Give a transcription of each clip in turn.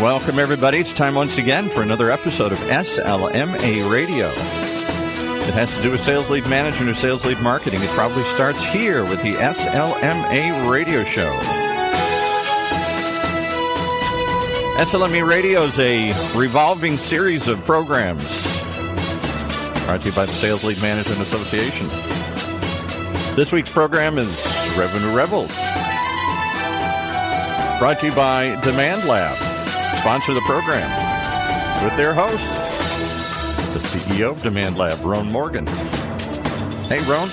Welcome, everybody. It's time once again for another episode of SLMA Radio. It has to do with sales lead management or sales lead marketing. It probably starts here with the SLMA Radio Show. SLMA Radio is a revolving series of programs brought to you by the Sales Lead Management Association. This week's program is Revenue Rebels, brought to you by Demand Lab. Sponsor the program with their host, the CEO of Demand Lab, Rhoan Morgan. Hey, Rhoan.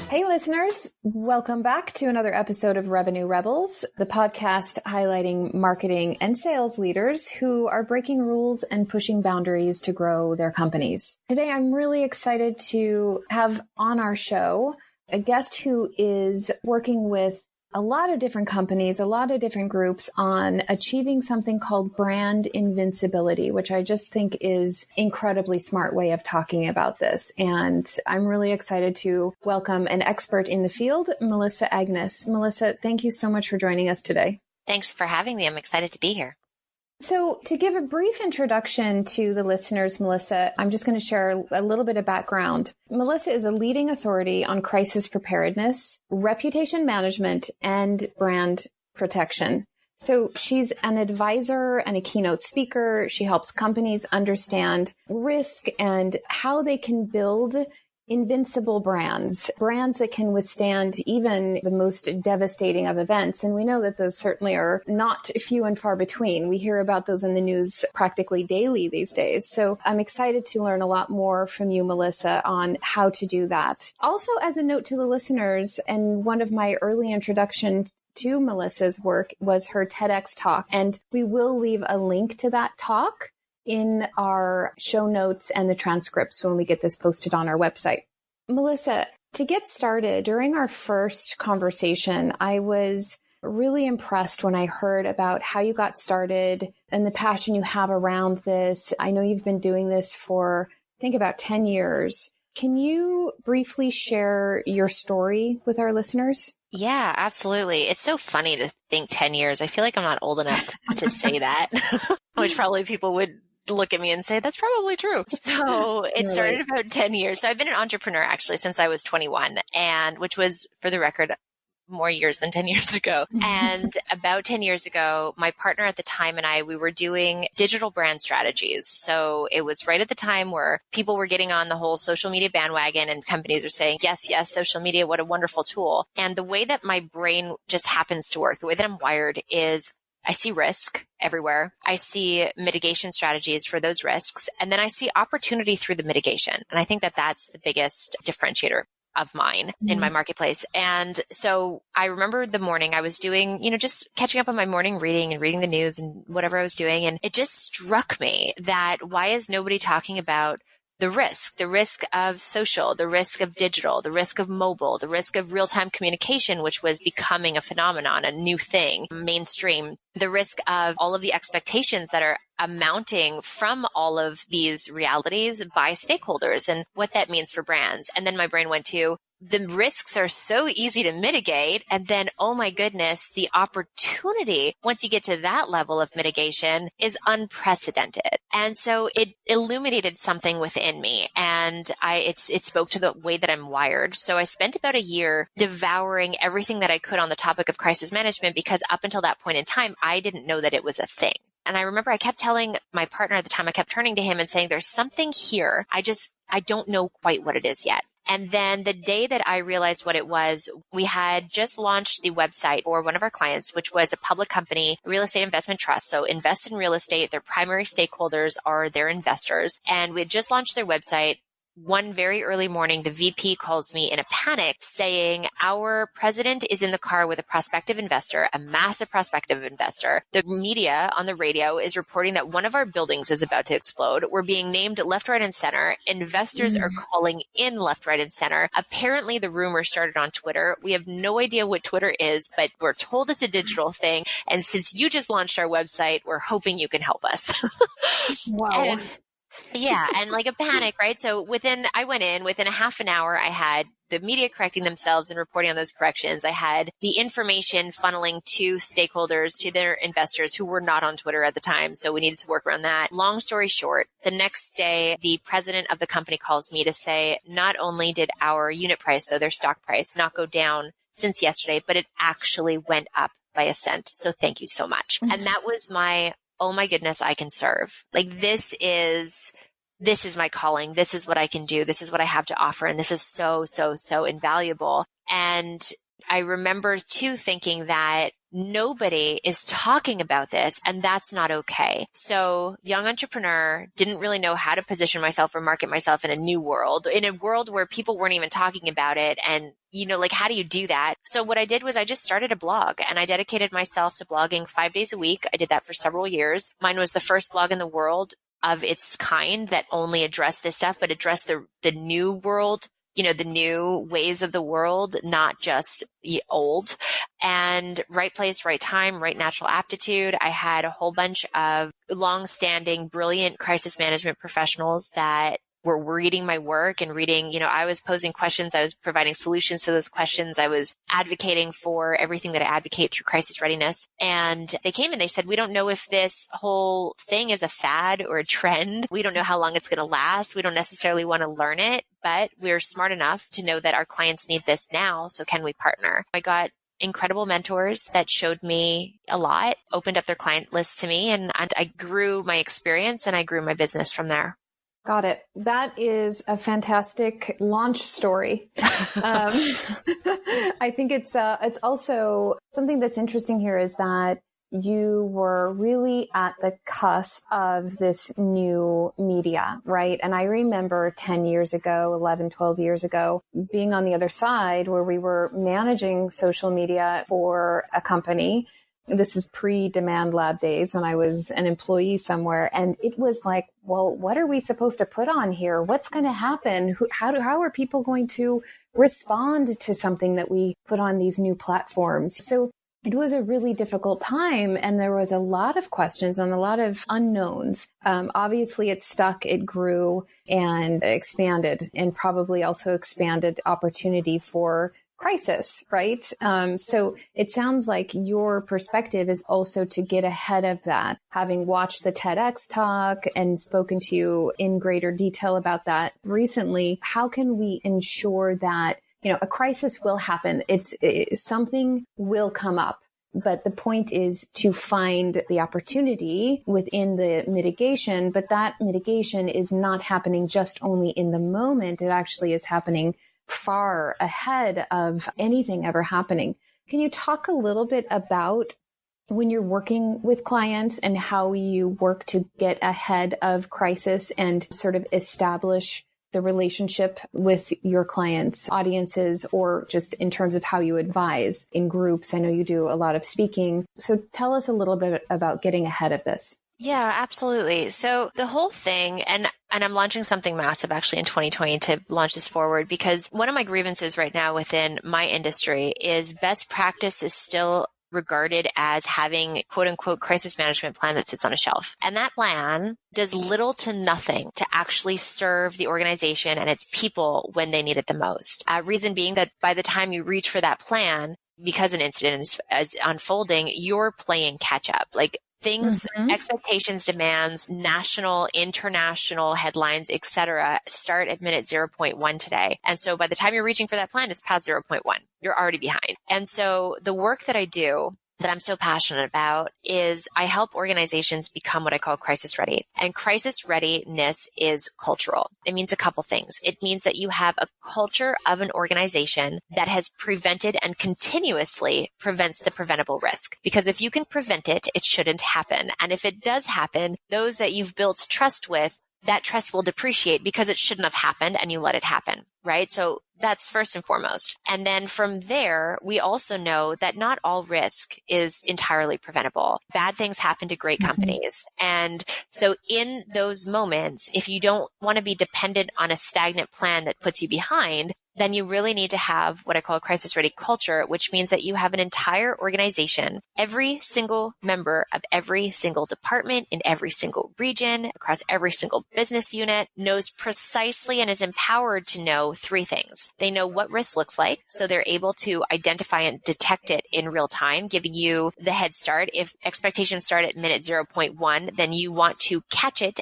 Hey, listeners. Welcome back to another episode of Revenue Rebels, the podcast highlighting marketing and sales leaders who are breaking rules and pushing boundaries to grow their companies. Today, I'm really excited to have on our show a guest who is working with a lot of different companies, a lot of different groups on achieving something called brand invincibility, which I just think is incredibly smart way of talking about this. And I'm really excited to welcome an expert in the field, Melissa Agnes. Melissa, thank you so much for joining us today. Thanks for having me. I'm excited to be here. So to give a brief introduction to the listeners, Melissa, I'm just going to share a little bit of background. Melissa is a leading authority on crisis preparedness, reputation management, and brand protection. So she's an advisor and a keynote speaker. She helps companies understand risk and how they can build invincible brands that can withstand even the most devastating of events. And we know that those certainly are not few and far between. We hear about those in the news practically daily these days. So I'm excited to learn a lot more from you, Melissa, on how to do that. Also, as a note to the listeners, and one of my early introductions to Melissa's work was her TEDx talk. And we will leave a link to that talk in our show notes and the transcripts when we get this posted on our website. Melissa, to get started, during our first conversation, I was really impressed when I heard about how you got started and the passion you have around this. I know you've been doing this for, I think, about 10 years. Can you briefly share your story with our listeners? Yeah, absolutely. It's so funny to think 10 years. I feel like I'm not old enough to say that, which probably people would look at me and say, that's probably true. So it started about 10 years. So I've been an entrepreneur actually since I was 21, and which was, for the record, more years than 10 years ago. And about 10 years ago, my partner at the time and we were doing digital brand strategies. So it was right at the time where people were getting on the whole social media bandwagon and companies are saying, yes, social media, what a wonderful tool. And the way that my brain just happens to work, the way that I'm wired is I see risk everywhere. I see mitigation strategies for those risks. And then I see opportunity through the mitigation. And I think that that's the biggest differentiator of mine in my marketplace. And so I remember the morning I was doing, just catching up on my morning reading and reading the news and whatever I was doing. And it just struck me that why is nobody talking about the risk of social, the risk of digital, the risk of mobile, the risk of real-time communication, which was becoming a phenomenon, a new thing, mainstream, the risk of all of the expectations that are amounting from all of these realities by stakeholders and what that means for brands. And then my brain went to, the risks are so easy to mitigate. And then, oh my goodness, the opportunity, once you get to that level of mitigation, is unprecedented. And so it illuminated something within me, and it spoke to the way that I'm wired. So I spent about a year devouring everything that I could on the topic of crisis management, because up until that point in time, I didn't know that it was a thing. And I remember I kept telling my partner at the time, I kept turning to him and saying, there's something here. I don't know quite what it is yet. And then the day that I realized what it was, we had just launched the website for one of our clients, which was a public company, real estate investment trust. So invest in real estate. Their primary stakeholders are their investors. And we had just launched their website. One very early morning, the VP calls me in a panic saying, our president is in the car with a prospective investor, a massive prospective investor. The media on the radio is reporting that one of our buildings is about to explode. We're being named left, right, and center. Investors are calling in left, right, and center. Apparently, the rumor started on Twitter. We have no idea what Twitter is, but we're told it's a digital thing. And since you just launched our website, we're hoping you can help us. Wow. Yeah. And like a panic, right? So I went in within a half an hour, I had the media correcting themselves and reporting on those corrections. I had the information funneling to stakeholders, to their investors who were not on Twitter at the time. So we needed to work around that. Long story short, the next day, the president of the company calls me to say, not only did our unit price, so their stock price, not go down since yesterday, but it actually went up by a cent. So thank you so much. And that was oh my goodness, I can serve. Like this is my calling. This is what I can do. This is what I have to offer. And this is so, so, so invaluable. And I remember too thinking that nobody is talking about this, and that's not okay. So young entrepreneur, didn't really know how to position myself or market myself in a new world, in a world where people weren't even talking about it. And like, how do you do that? So what I did was I just started a blog, and I dedicated myself to blogging 5 days a week. I did that for several years. Mine was the first blog in the world of its kind that only addressed this stuff, but addressed the new world, the new ways of the world, not just old. And right place, right time, right natural aptitude. I had a whole bunch of long-standing, brilliant crisis management professionals that were reading my work and reading, I was posing questions. I was providing solutions to those questions. I was advocating for everything that I advocate through crisis readiness. And they came and they said, we don't know if this whole thing is a fad or a trend. We don't know how long it's going to last. We don't necessarily want to learn it, but we're smart enough to know that our clients need this now. So can we partner? I got incredible mentors that showed me a lot, opened up their client list to me, and I grew my experience and I grew my business from there. Got it. That is a fantastic launch story. I think it's also something that's interesting here is that you were really at the cusp of this new media, right? And I remember 10 years ago, 11, 12 years ago, being on the other side where we were managing social media for a company. This is pre-Demand Lab days when I was an employee somewhere. And it was like, well, what are we supposed to put on here? What's going to happen? How are people going to respond to something that we put on these new platforms? So it was a really difficult time. And there was a lot of questions and a lot of unknowns. Obviously, it stuck, it grew and expanded, and probably also expanded the opportunity for crisis, right? So it sounds like your perspective is also to get ahead of that. Having watched the TEDx talk and spoken to you in greater detail about that recently, how can we ensure that, a crisis will happen? Something will come up. But the point is to find the opportunity within the mitigation, but that mitigation is not happening just only in the moment. It actually is happening far ahead of anything ever happening. Can you talk a little bit about when you're working with clients and how you work to get ahead of crisis and sort of establish the relationship with your clients' audiences, or just in terms of how you advise in groups? I know you do a lot of speaking. So tell us a little bit about getting ahead of this. Yeah, absolutely. So the whole thing, and I'm launching something massive actually in 2020 to launch this forward, because one of my grievances right now within my industry is best practice is still regarded as having quote unquote crisis management plan that sits on a shelf. And that plan does little to nothing to actually serve the organization and its people when they need it the most. Reason being that by the time you reach for that plan, because an incident is unfolding, you're playing catch up. Like things, expectations, demands, national, international headlines, etc., start at minute 0.1 today. And so by the time you're reaching for that plan, it's past 0.1. You're already behind. And so the work that I do that I'm so passionate about is I help organizations become what I call crisis ready. And crisis readiness is cultural. It means a couple things. It means that you have a culture of an organization that has prevented and continuously prevents the preventable risk. Because if you can prevent it, it shouldn't happen. And if it does happen, those that you've built trust with, that trust will depreciate because it shouldn't have happened and you let it happen, right? So that's first and foremost. And then from there, we also know that not all risk is entirely preventable. Bad things happen to great companies. And so in those moments, if you don't want to be dependent on a stagnant plan that puts you behind, then you really need to have what I call a crisis ready culture, which means that you have an entire organization, every single member of every single department in every single region, across every single business unit, knows precisely and is empowered to know three things. They know what risk looks like, so they're able to identify and detect it in real time, giving you the head start. If expectations start at minute 0.1, then you want to catch it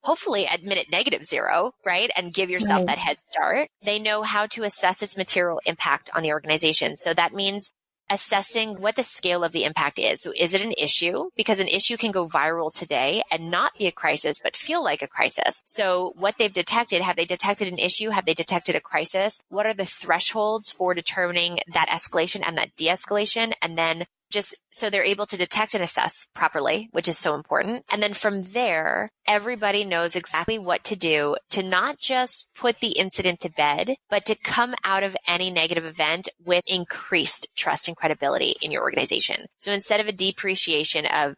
hopefully at minute -0, right? And give yourself that head start. They know how to assess its material impact on the organization. So that means assessing what the scale of the impact is. So is it an issue? Because an issue can go viral today and not be a crisis, but feel like a crisis. So what they've detected, have they detected an issue? Have they detected a crisis? What are the thresholds for determining that escalation and that de-escalation? And then just so they're able to detect and assess properly, which is so important. And then from there, everybody knows exactly what to do to not just put the incident to bed, but to come out of any negative event with increased trust and credibility in your organization. So instead of a depreciation of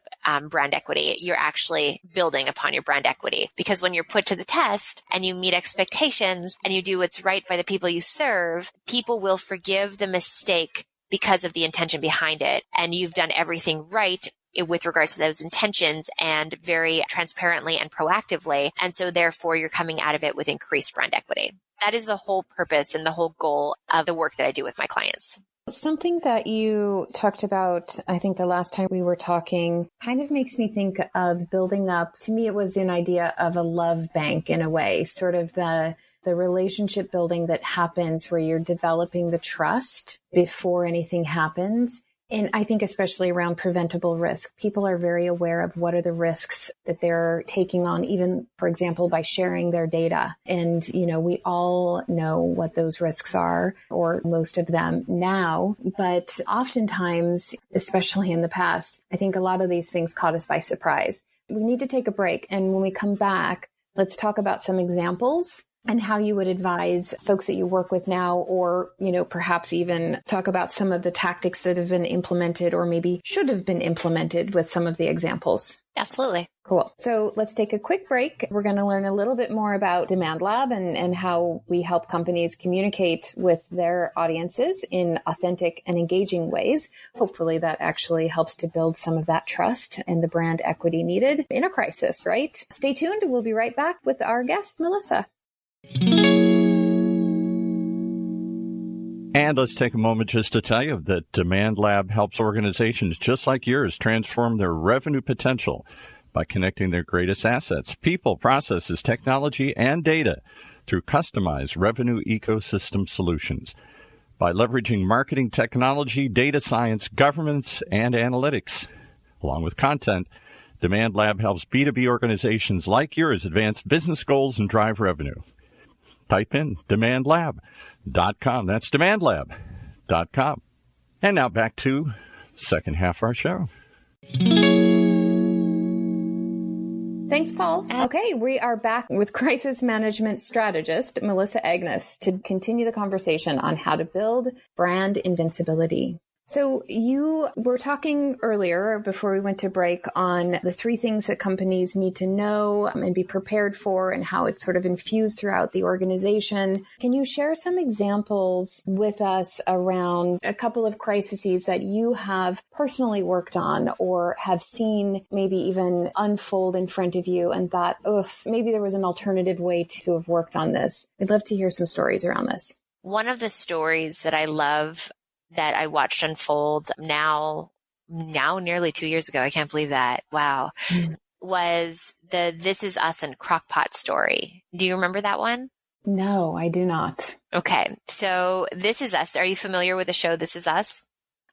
brand equity, you're actually building upon your brand equity. Because when you're put to the test and you meet expectations and you do what's right by the people you serve, people will forgive the mistake because of the intention behind it. And you've done everything right with regards to those intentions and very transparently and proactively. And so therefore you're coming out of it with increased brand equity. That is the whole purpose and the whole goal of the work that I do with my clients. Something that you talked about, I think the last time we were talking, kind of makes me think of building up. To me, it was an idea of a love bank in a way, sort of the relationship building that happens where you're developing the trust before anything happens. And I think especially around preventable risk, people are very aware of what are the risks that they're taking on, even, for example, by sharing their data. And, we all know what those risks are, or most of them now. But oftentimes, especially in the past, I think a lot of these things caught us by surprise. We need to take a break. And when we come back, let's talk about some examples and how you would advise folks that you work with now, or, perhaps even talk about some of the tactics that have been implemented or maybe should have been implemented with some of the examples. Absolutely. Cool. So let's take a quick break. We're going to learn a little bit more about Demand Lab and how we help companies communicate with their audiences in authentic and engaging ways. Hopefully that actually helps to build some of that trust and the brand equity needed in a crisis, right? Stay tuned. We'll be right back with our guest, Melissa. And let's take a moment just to tell you that Demand Lab helps organizations just like yours transform their revenue potential by connecting their greatest assets, people, processes, technology, and data through customized revenue ecosystem solutions. By leveraging marketing technology, data science, governance, and analytics, along with content, Demand Lab helps B2B organizations like yours advance business goals and drive revenue. Type in demandlab.com. That's demandlab.com. And now back to the second half of our show. Thanks, Paul. Okay, we are back with crisis management strategist Melissa Agnes to continue the conversation on how to build brand invincibility. So you were talking earlier before we went to break on the three things that companies need to know and be prepared for and how it's sort of infused throughout the organization. Can you share some examples with us around a couple of crises that you have personally worked on or have seen maybe even unfold in front of you and thought, maybe there was an alternative way to have worked on this? I'd love to hear some stories around this. One of the stories that I love that I watched unfold now nearly 2 years ago, I can't believe that, wow, was the This Is Us and Crockpot story. Do you remember that one? No, I do not. Okay, so This Is Us. Are you familiar with the show This Is Us?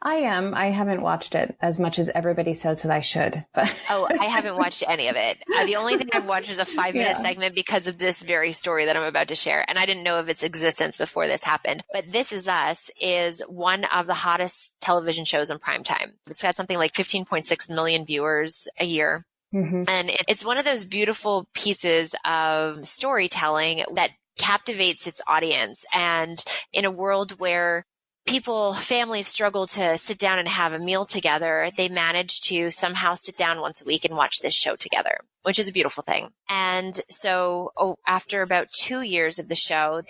I am. I haven't watched it as much as everybody says that I should. But Oh, I haven't watched any of it. The only thing I've watched is a 5-minute segment because of this very story that I'm about to share. And I didn't know of its existence before this happened. But This Is Us is one of the hottest television shows in primetime. It's got something like 15.6 million viewers a year. Mm-hmm. And it's one of those beautiful pieces of storytelling that captivates its audience. And in a world where families struggle to sit down and have a meal together, they manage to somehow sit down once a week and watch this show together, which is a beautiful thing. And so after about 2 years of the show,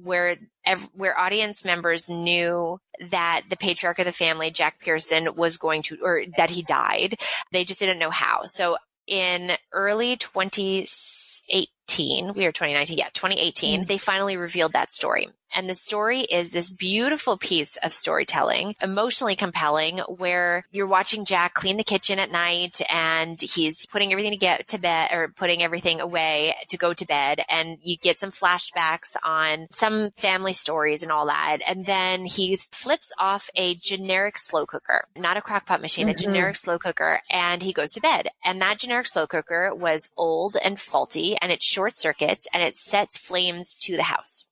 where audience members knew that the patriarch of the family, Jack Pearson, or that he died, they just didn't know how. So in early 2018, 2018, they finally revealed that story. And the story is this beautiful piece of storytelling, emotionally compelling, where you're watching Jack clean the kitchen at night and he's putting everything to get to bed, or putting everything away to go to bed. And you get some flashbacks on some family stories and all that. And then he flips off a generic slow cooker, not a crock pot machine, a generic slow cooker, and he goes to bed. And that generic slow cooker was old and faulty, and it short circuits and it sets flames to the house.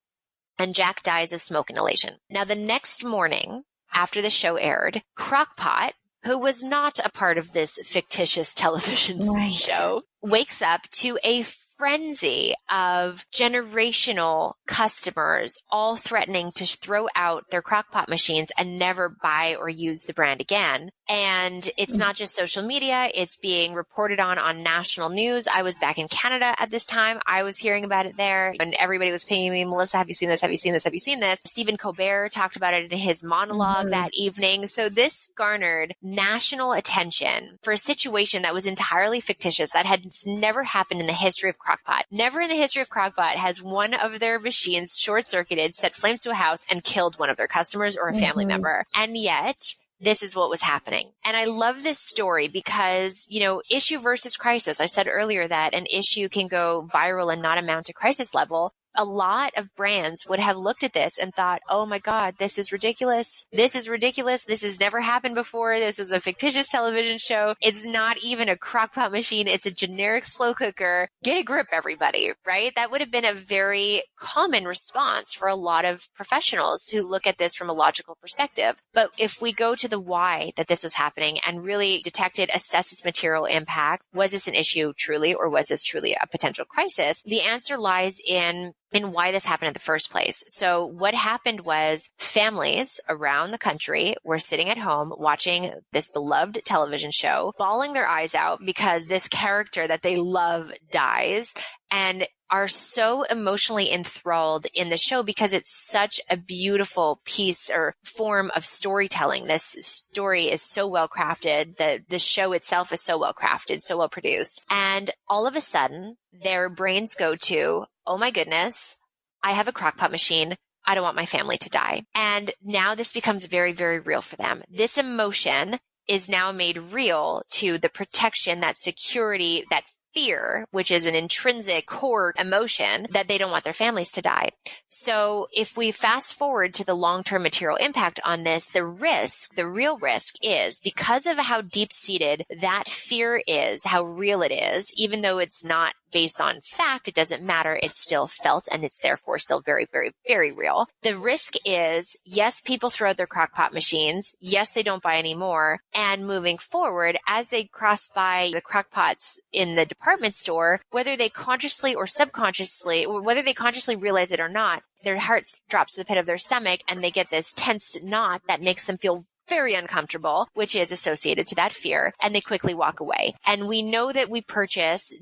And Jack dies of smoke inhalation. Now, the next morning, after the show aired, Crockpot, who was not a part of this fictitious television show, wakes up to a frenzy of generational customers all threatening to throw out their crockpot machines and never buy or use the brand again. And it's not just social media, it's being reported on national news. I was back in Canada at this time. I was hearing about it there, and everybody was pinging me, Melissa, have you seen this? Have you seen this? Have you seen this? Stephen Colbert talked about it in his monologue that evening. So this garnered national attention for a situation that was entirely fictitious, that had never happened in the history of Crockpot. Never in the history of Crockpot has one of their machines short-circuited, set flames to a house, and killed one of their customers or a family member. And yet, this is what was happening. And I love this story because, issue versus crisis. I said earlier that an issue can go viral and not amount to crisis level. A lot of brands would have looked at this and thought, oh my God, this is ridiculous. This is ridiculous. This has never happened before. This was a fictitious television show. It's not even a crockpot machine. It's a generic slow cooker. Get a grip, everybody, right? That would have been a very common response for a lot of professionals to look at this from a logical perspective. But if we go to the why that this was happening and really assess its material impact, was this an issue truly, or was this truly a potential crisis? The answer lies in why this happened in the first place. So what happened was families around the country were sitting at home watching this beloved television show, bawling their eyes out because this character that they love dies, and are so emotionally enthralled in the show because it's such a beautiful piece or form of storytelling. This story is so well crafted. The show itself is so well crafted, so well produced. And all of a sudden, their brains go to, oh my goodness, I have a crockpot machine. I don't want my family to die. And now this becomes very, very real for them. This emotion is now made real to the protection, that security, that fear, which is an intrinsic core emotion, that they don't want their families to die. So if we fast forward to the long-term material impact on this, the real risk is, because of how deep-seated that fear is, how real it is, even though it's not based on fact, it doesn't matter. It's still felt, and it's therefore still very, very, very real. The risk is, yes, people throw out their crockpot machines. Yes, they don't buy anymore. And moving forward, as they cross by the crockpots in the department store, whether they consciously or subconsciously, or whether they consciously realize it or not, their heart drops to the pit of their stomach, and they get this tense knot that makes them feel very uncomfortable, which is associated to that fear, and they quickly walk away. And we know that we purchase,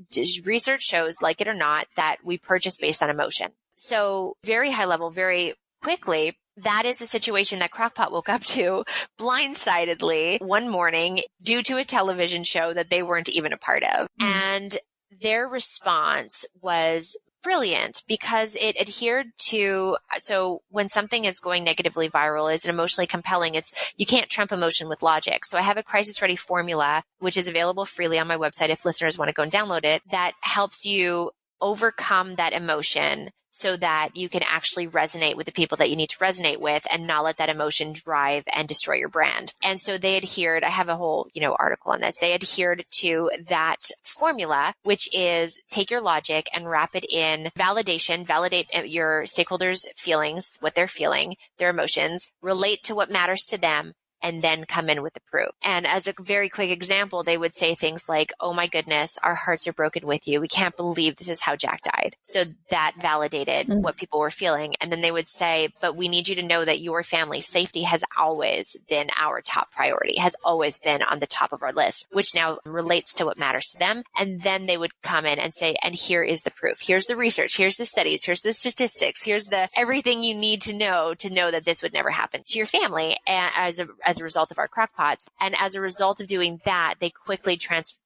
research shows, like it or not, that we purchase based on emotion. So very high level, very quickly, that is the situation that Crockpot woke up to blindsidedly one morning due to a television show that they weren't even a part of. And their response was brilliant because it adhered to, so when something is going negatively viral, is emotionally compelling, you can't trump emotion with logic. So I have a crisis ready formula, which is available freely on my website if listeners want to go and download it, that helps you overcome that emotion so that you can actually resonate with the people that you need to resonate with and not let that emotion drive and destroy your brand. And so they adhered, I have a whole, article on this. They adhered to that formula, which is take your logic and wrap it in validation, validate your stakeholders' feelings, what they're feeling, their emotions, relate to what matters to them, and then come in with the proof. And as a very quick example, they would say things like, oh my goodness, our hearts are broken with you. We can't believe this is how Jack died. So that validated what people were feeling. And then they would say, but we need you to know that your family's safety has always been our top priority, has always been on the top of our list, which now relates to what matters to them. And then they would come in and say, and here is the proof. Here's the research. Here's the studies. Here's the statistics. Here's the everything you need to know that this would never happen to your family as a result of our crockpots. And as a result of doing that, they quickly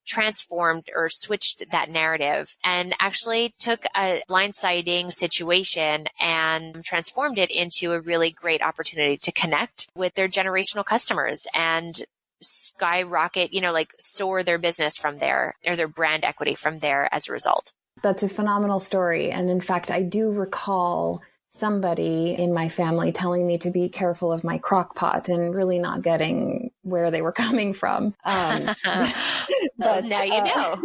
transformed or switched that narrative and actually took a blindsiding situation and transformed it into a really great opportunity to connect with their generational customers and skyrocket, soar their business from there, or their brand equity from there as a result. That's a phenomenal story. And in fact, I do recall somebody in my family telling me to be careful of my crock pot and really not getting where they were coming from. But now you know.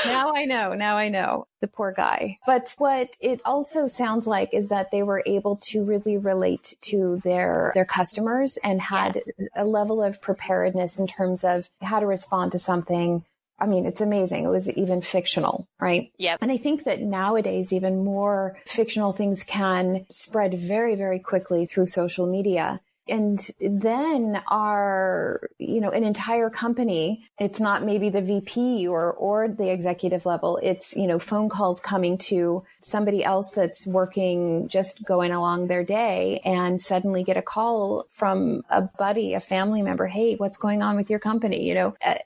Now I know. The poor guy. But what it also sounds like is that they were able to really relate to their customers and had a level of preparedness in terms of how to respond to something. I mean, it's amazing. It was even fictional, right? Yep. And I think that nowadays, even more fictional things can spread very, very quickly through social media. And then an entire company, it's not maybe the VP or the executive level. It's, phone calls coming to somebody else that's working, just going along their day, and suddenly get a call from a buddy, a family member. Hey, what's going on with your company?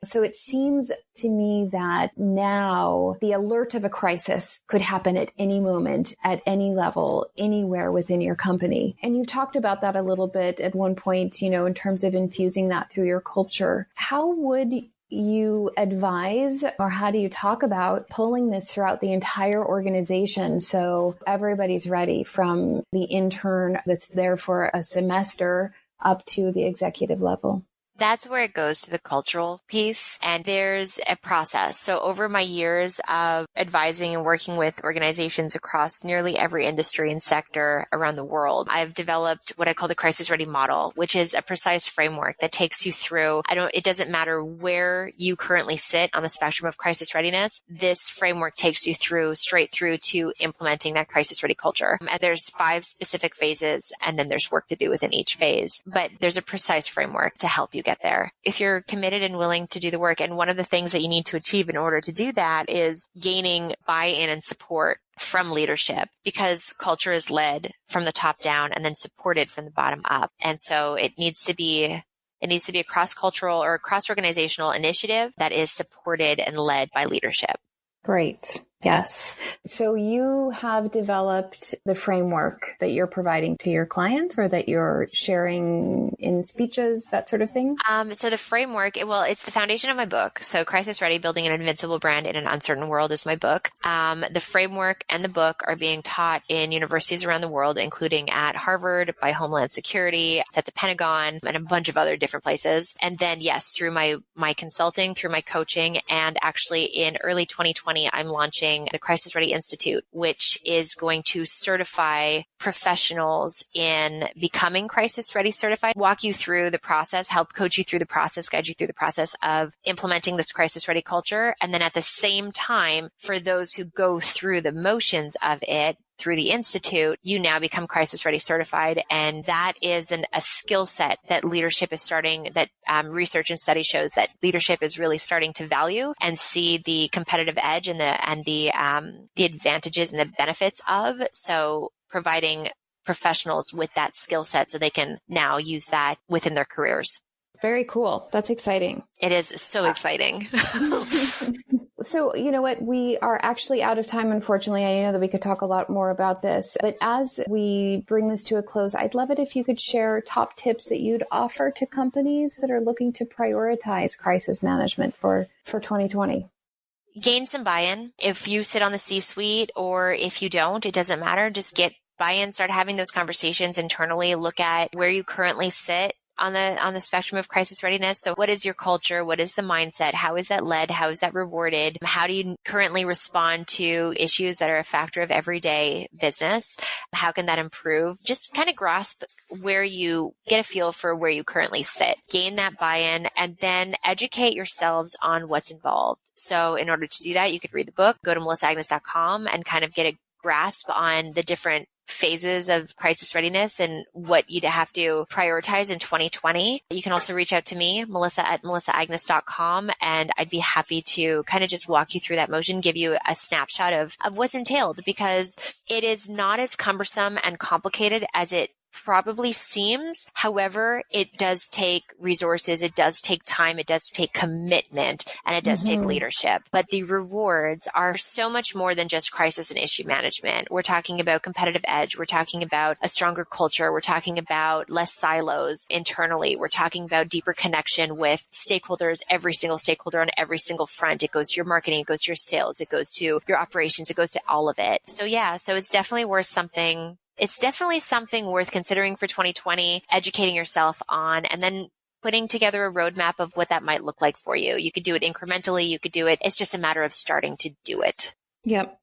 So it seems to me that now the alert of a crisis could happen at any moment, at any level, anywhere within your company. And you've talked about that a little bit at one point, in terms of infusing that through your culture. How would you advise, or how do you talk about pulling this throughout the entire organization so everybody's ready, from the intern that's there for a semester up to the executive level? That's where it goes to the cultural piece. And there's a process. So over my years of advising and working with organizations across nearly every industry and sector around the world, I've developed what I call the crisis ready model, which is a precise framework that takes you through. It doesn't matter where you currently sit on the spectrum of crisis readiness. This framework takes you straight through to implementing that crisis ready culture. And there's 5 specific phases, and then there's work to do within each phase. But there's a precise framework to help you get there if you're committed and willing to do the work. And one of the things that you need to achieve in order to do that is gaining buy-in and support from leadership, because culture is led from the top down and then supported from the bottom up. And so it needs to be a cross-cultural or cross-organizational initiative that is supported and led by leadership. Great. Yes. So you have developed the framework that you're providing to your clients, or that you're sharing in speeches, that sort of thing? So the framework, it's the foundation of my book. So Crisis Ready, Building an Invincible Brand in an Uncertain World is my book. The framework and the book are being taught in universities around the world, including at Harvard, by Homeland Security, at the Pentagon, and a bunch of other different places. And then, yes, through my consulting, through my coaching, and actually in early 2020, I'm launching the Crisis Ready Institute, which is going to certify professionals in becoming crisis ready certified, walk you through the process, help coach you through the process, guide you through the process of implementing this crisis ready culture. And then at the same time, for those who go through the motions of it, through the Institute, you now become crisis ready certified. And that is a skill set that leadership is starting, that research and study shows that leadership is really starting to value and see the competitive edge and the advantages and the benefits of. So providing professionals with that skill set so they can now use that within their careers. Very cool. That's exciting. It is so exciting. So, you know what? We are actually out of time, unfortunately. I know that we could talk a lot more about this, but as we bring this to a close, I'd love it if you could share top tips that you'd offer to companies that are looking to prioritize crisis management for 2020. Gain some buy-in. If you sit on the C-suite, or if you don't, it doesn't matter. Just get buy-in, start having those conversations internally, look at where you currently sit, on the spectrum of crisis readiness. So what is your culture? What is the mindset? How is that led? How is that rewarded? How do you currently respond to issues that are a factor of everyday business? How can that improve? Just kind of grasp where you get a feel for where you currently sit, gain that buy-in, and then educate yourselves on what's involved. So in order to do that, you could read the book, go to melissaagnes.com and kind of get a grasp on the different phases of crisis readiness and what you'd have to prioritize in 2020. You can also reach out to me, melissa@melissaagnes.com, and I'd be happy to kind of just walk you through that motion, give you a snapshot of what's entailed, because it is not as cumbersome and complicated as it probably seems. However, it does take resources, it does take time, it does take commitment, and it does take leadership. But the rewards are so much more than just crisis and issue management. We're talking about competitive edge. We're talking about a stronger culture. We're talking about less silos internally. We're talking about deeper connection with stakeholders, every single stakeholder on every single front. It goes to your marketing, it goes to your sales, it goes to your operations, it goes to all of it. So it's definitely worth something. It's definitely something worth considering for 2020, educating yourself on, and then putting together a roadmap of what that might look like for you. You could do it incrementally. You could do it. It's just a matter of starting to do it. Yep.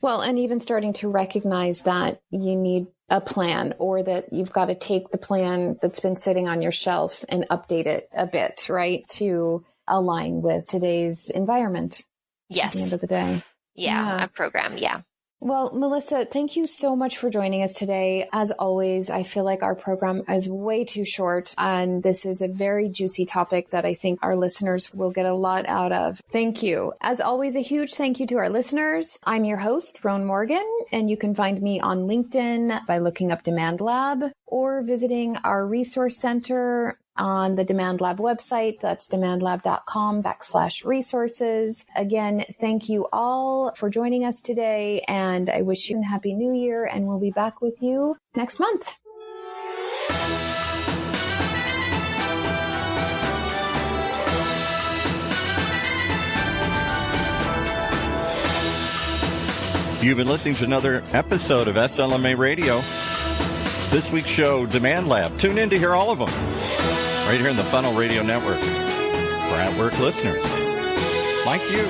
Well, and even starting to recognize that you need a plan, or that you've got to take the plan that's been sitting on your shelf and update it a bit, right, to align with today's environment. Yes. At the end of the day. Yeah. A program. Yeah. Well, Melissa, thank you so much for joining us today. As always, I feel like our program is way too short, and this is a very juicy topic that I think our listeners will get a lot out of. Thank you. As always, a huge thank you to our listeners. I'm your host, Rhoan Morgan, and you can find me on LinkedIn by looking up Demand Lab or visiting our resource center on the Demand Lab website. That's demandlab.com/resources. Again, thank you all for joining us today, and I wish you a happy new year, and we'll be back with you next month. You've been listening to another episode of SLMA Radio. This week's show, Demand Lab. Tune in to hear all of them right here in the Funnel Radio Network for at-work listeners like you.